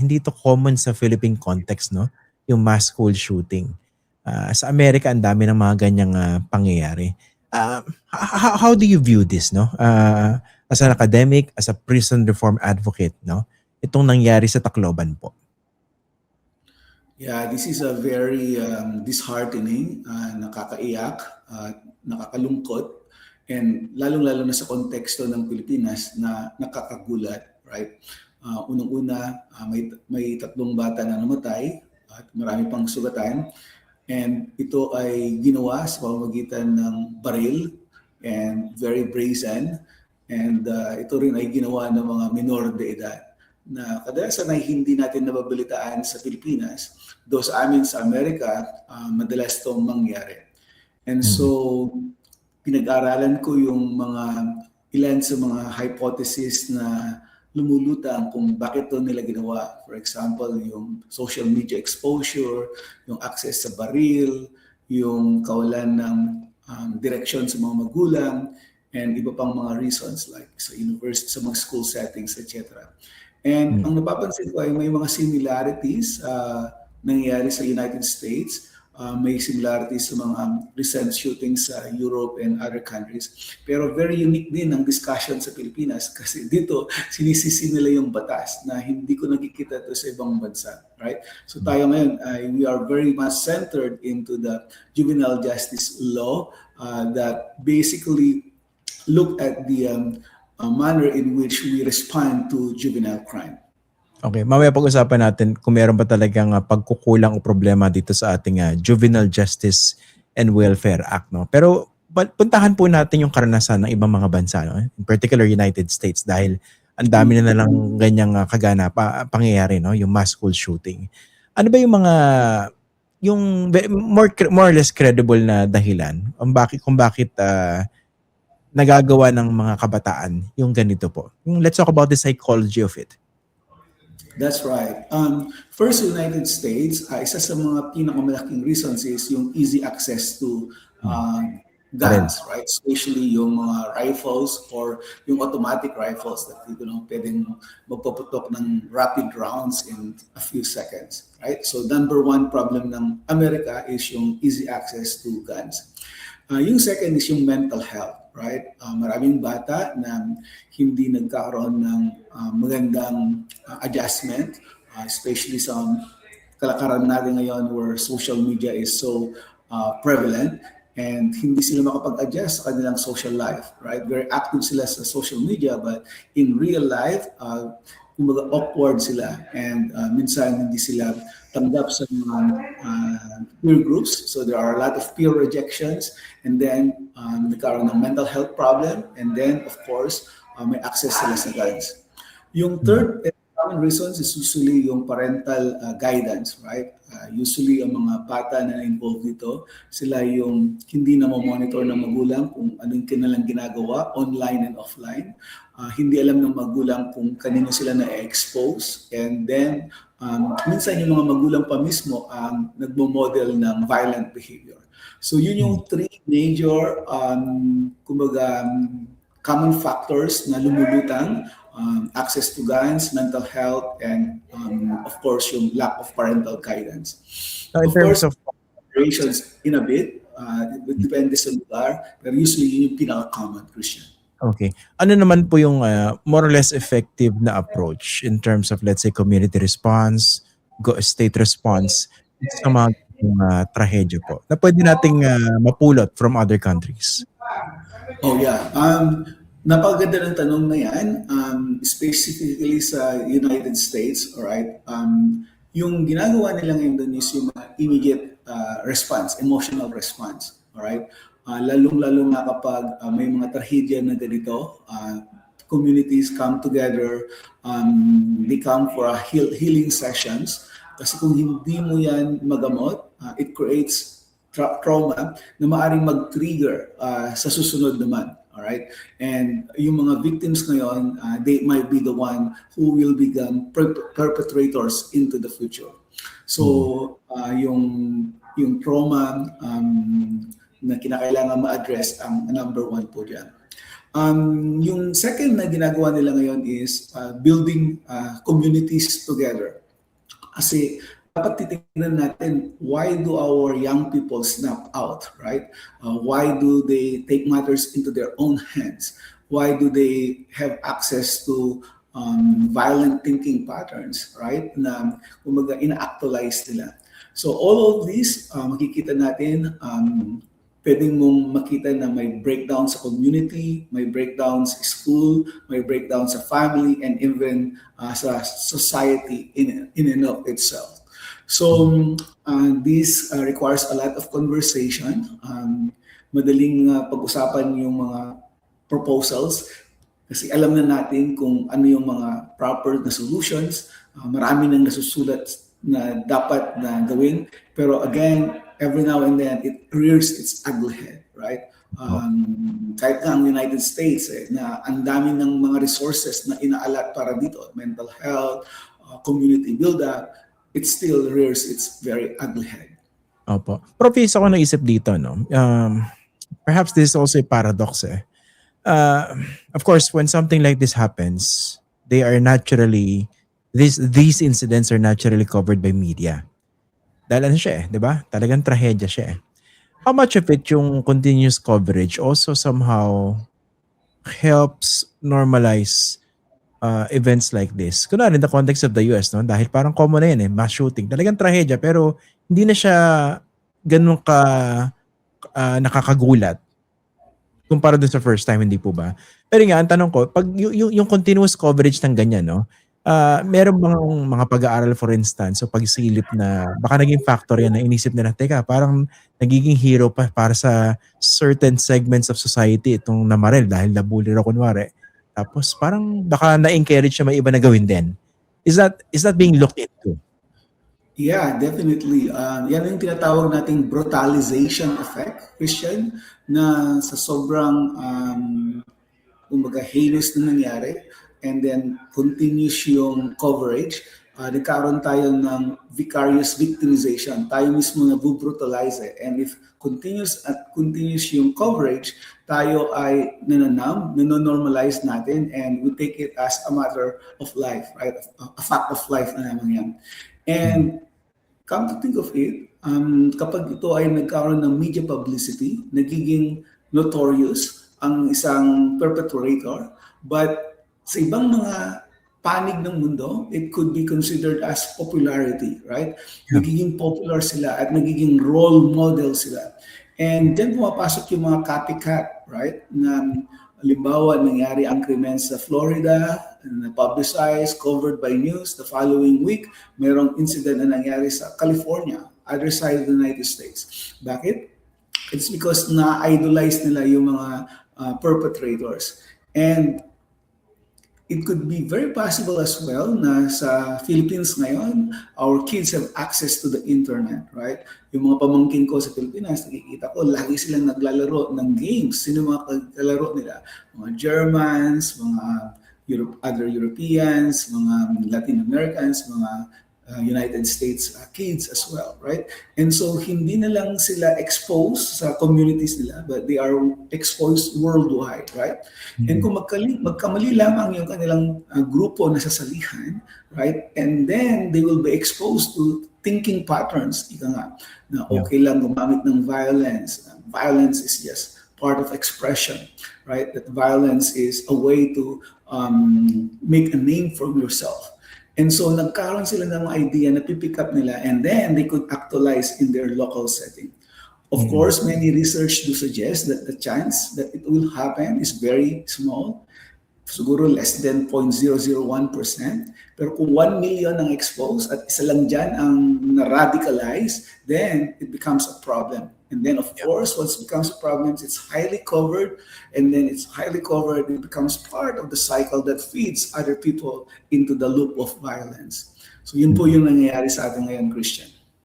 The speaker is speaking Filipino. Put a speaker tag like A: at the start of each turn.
A: hindi ito common sa Philippine context, no? Yung mass school shooting. Sa Amerika, ang dami ng mga ganyang pangyayari. How do you view this, no? As an academic, as a prison reform advocate, no? Itong nangyari sa Tacloban po.
B: Yeah, this is a very disheartening, nakakaiyak, nakakalungkot, and lalong-lalo na sa konteksto ng Pilipinas na nakakagulat, right? Unang-una, may 3 bata na namatay at marami pang sugatan. And ito ay ginawa sa pamamagitan ng baril and very brazen. And ito rin ay ginawa ng mga minor de edad na kadalasan ay hindi natin nababalitaan sa Pilipinas. Though sa amin sa Amerika, madalas itong mangyari. And so, pinag-aralan ko yung ilan sa mga hypothesis na lumulutang kung bakit ito nila ginawa. For example, yung social media exposure, yung access sa baril, yung kawalan ng direksyon sa mga magulang, and iba pang mga reasons like sa university, sa mga school settings, etc. And ang napapansin ko ay may mga similarities nangyayari sa United States. May similarities sa mga recent shootings sa Europe and other countries. Pero very unique din ang discussion sa Pilipinas kasi dito sinisisi nila yung batas na hindi ko nakikita ito sa ibang bansa. Right? So tayo ngayon, we are very much centered into the juvenile justice law that basically look at the manner in which we respond to juvenile crime.
A: Okay, mamaya pag-usapan natin kung meron ba talagang pagkukulang o problema dito sa ating Juvenile Justice and Welfare Act, no? Pero puntahan po natin yung karanasan ng ibang mga bansa, no? In particular United States, dahil ang dami na lang ganyang pangyayari, no? Yung mass school shooting. Ano ba yung mga more or less credible na dahilan kung bakit nagagawa ng mga kabataan yung ganito po? Let's talk about the psychology of it.
B: That's right. First, United States, isa sa mga pinakamalaking reasons is yung easy access to guns, right? Especially yung mga rifles or yung automatic rifles that pwedeng magpaputok ng rapid rounds in a few seconds, right? So number one problem ng Amerika is yung easy access to guns. Yung second is yung mental health, right? Maraming bata na hindi nagkakaroon ng magandang adjustment, especially sa kalakaran natin ngayon where social media is so prevalent and hindi sila makapag-adjust sa kanilang social life, right? Very active sila sa social media but in real life, kumbaga awkward sila and minsan hindi sila tanggap sa mga peer groups. So there are a lot of peer rejections and then nagkaroon ng mental health problem and then of course may access sila sa guns. Yung third common reasons is usually yung parental guidance, right? Usually ang mga bata na involved dito, sila yung hindi na monitor ng magulang kung anong kanilang ginagawa online and offline. Hindi alam ng magulang kung kanino sila na-expose and then minsan yung mga magulang pa mismo ang nagmo-model ng violent behavior. So yun yung 3 major common factors na lumulutang: access to guns, mental health, and of course yung lack of parental guidance.
A: In terms of
B: operations in a bit, it depende sa lugar, pero usually yun yung pinaka-common, Christian.
A: Okay. Ano naman po yung more or less effective na approach in terms of, let's say, community response, state response sa mga trahedya po na pwede nating mapulot from other countries?
B: Oh yeah. Napakaganda ng tanong na yan, specifically sa United States, alright? Yung ginagawa nila ngayon doon is yung immediate response, emotional response, alright? Lalong-lalo na kapag may mga trahedya na ganito, communities come together, they come for healing sessions. Kasi kung hindi mo yan magamot, it creates trauma na maaaring mag-trigger sa susunod naman. Alright? And yung mga victims ngayon, they might be the one who will become perpetrators into the future. So, yung trauma na kinakailangan ma-address ang number 1 po dyan. Yung second na ginagawa nila ngayon is building communities together. Kasi dapat titingnan natin, why do our young people snap out, right? Why do they take matters into their own hands? Why do they have access to violent thinking patterns, right? Na kumaga ina-actualize nila. So all of these, makikita natin, pwedeng mong makita na may breakdown sa community, may breakdown sa school, may breakdown sa family, and even sa society in and of itself. So this requires a lot of conversation. Madaling pag-usapan yung mga proposals kasi alam na natin kung ano yung mga proper na solutions. Marami nang nasusulat na dapat na gawin. Pero again, every now and then, it rears its ugly head, right? Kahit nga ang United States, na ang dami ng mga resources na inaalat para dito, mental health, community build-up, it still rears its very ugly head.
A: Opo. Prof, isa ko naisip dito, no? Perhaps this is also a paradox, eh. Of course, when something like this happens, they are naturally, these incidents are naturally covered by media. Dahil ano siya eh, di ba? Talagang trahedya siya eh. How much of it yung continuous coverage also somehow helps normalize events like this? Kunwari in the context of the US, no? Dahil parang common na yun eh, mass shooting. Talagang trahedya pero hindi na siya ganun ka nakakagulat kumpara dun sa first time, hindi po ba? Pero nga, ang tanong ko, pag yung continuous coverage ng ganyan, no? Meron bang mga pag-aaral for instance o pagsilip na baka naging factor yan na inisip nila, teka, parang nagiging hero pa para sa certain segments of society itong namaril dahil nabully raw kunwari. Tapos parang baka na-encourage na may iba na gawin din. Is that being looked into?
B: Yeah, definitely. Yan yung tinatawag nating brutalization effect, Christian, na sa sobrang kumbaga heinous na nangyari and then continuous yung coverage, nagkaroon tayo ng vicarious victimization. Tayo mismo na-brutalize eh. And if continuous yung coverage, tayo ay nanonormalize natin and we take it as a matter of life, right? A fact of life na naman yan. And come to think of it, kapag ito ay nagkaroon ng media publicity, nagiging notorious ang isang perpetrator, but sa ibang mga panig ng mundo, it could be considered as popularity, right? Yeah. Nagiging popular sila at nagiging role model sila. And then pumapasok yung mga copycat, right? Na halimbawa, nangyari ang krimen sa Florida, na-publicized, covered by news. The following week, mayroong incident na nangyari sa California, other side of the United States. Bakit? It's because na-idolize nila yung mga perpetrators. And it could be very possible as well na sa Philippines ngayon, our kids have access to the internet, right? Yung mga pamangkin ko sa Pilipinas, nakikita ko, lagi silang naglalaro ng games. Sino mga kalaro nila? Mga Germans, mga other Europeans, mga Latin Americans, mga United States kids as well, right? And so hindi na lang sila exposed sa communities nila, but they are exposed worldwide, right? Mm-hmm. And kung magkamali lamang yung kanilang grupo na sasalihan, right? And then they will be exposed to thinking patterns, ika nga, na okay lang gumamit ng violence. Violence is just part of expression, right? That violence is a way to make a name for yourself. And so nagkaroon sila ng idea na pipick up nila and then they could actualize in their local setting. Of course, many research do suggest that the chance that it will happen is very small. Siguro less than 0.001%. Pero kung 1 million ang exposed at isa lang dyan ang na-radicalize, then it becomes a problem. And then, of course, once it becomes a problem, it's highly covered. And then it's highly covered, it becomes part of the cycle that feeds other people into the loop of violence. So yun po yung nangyayari sa atin ngayon, Christian.